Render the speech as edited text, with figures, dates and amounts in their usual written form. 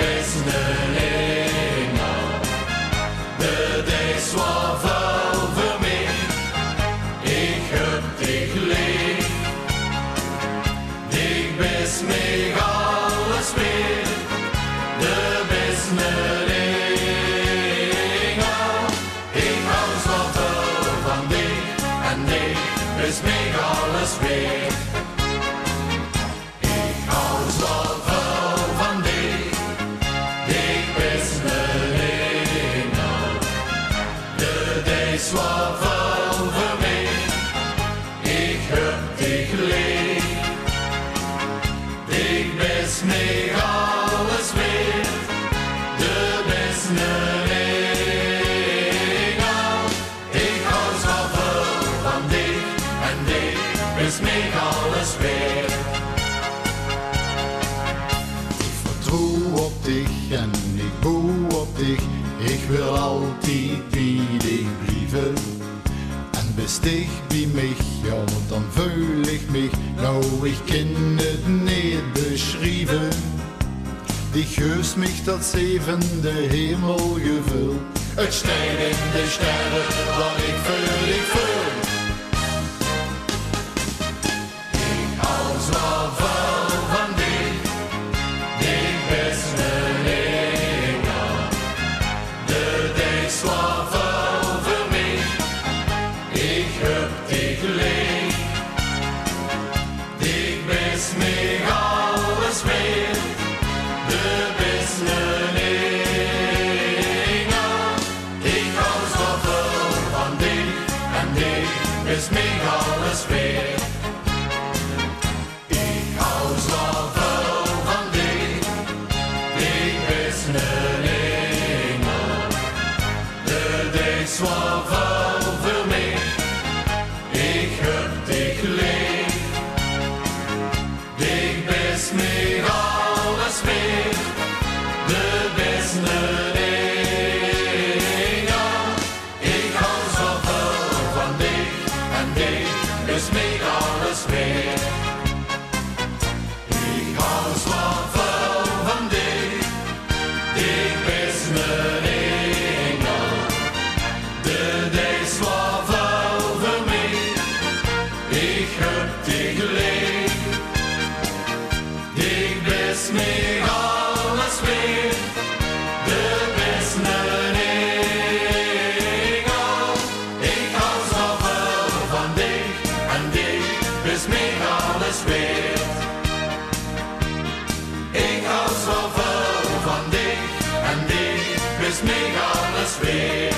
bist een engel. De is wat veel voor mij. Ik heb dich lief. Dich bist mij alles meer. De bist een engel. Ik hou zo veel van dich. En dich bist mij alles weer. Ik hou zo veel van dich. Dich bist een engel. De is wat veel voor mij. Ik heb dich lief. Dich bist mij alles weer. De bist een engel. Ik hou zo veel van dich. En dich bist mij alles weer. Ik vertrouw op dich en ik bouw op dich. Ik wil altijd bij dich blijven. En bist dich bij mij, ja, dan voel ik mich. Nou, ik kan het niet beschrijven. Dich geeft mich dat zevende hemelgevoel. Het steigt in de sterren, wat ik voel, ik voel. Ik hou zo veel van dich. Dich bist een engel. De is wat veel voor mij. Ik heb dich lief. Dich bist mij alles weer. De bist een engel. Ik hou zo veel van dich. En dich bist mij alles weer. Ik hou zo veel van dich. Dich bist een engel. De is wat veel voor mij. Ik heb dich lief. Dich bist mij alles weer. De bist een engel. Ik hou zo veel van dich. En dich bist mij alles weer. Ik hou zo veel van dich. Dich bist een engel. De is wat veel voor mij. Ik heb dich lief. Dich bist mij alles weer. De bist een engel. Ik hou zo veel van dich. En dich bist mij alles weer. Ik hou zo veel van dich. En dich bist mij alles weer.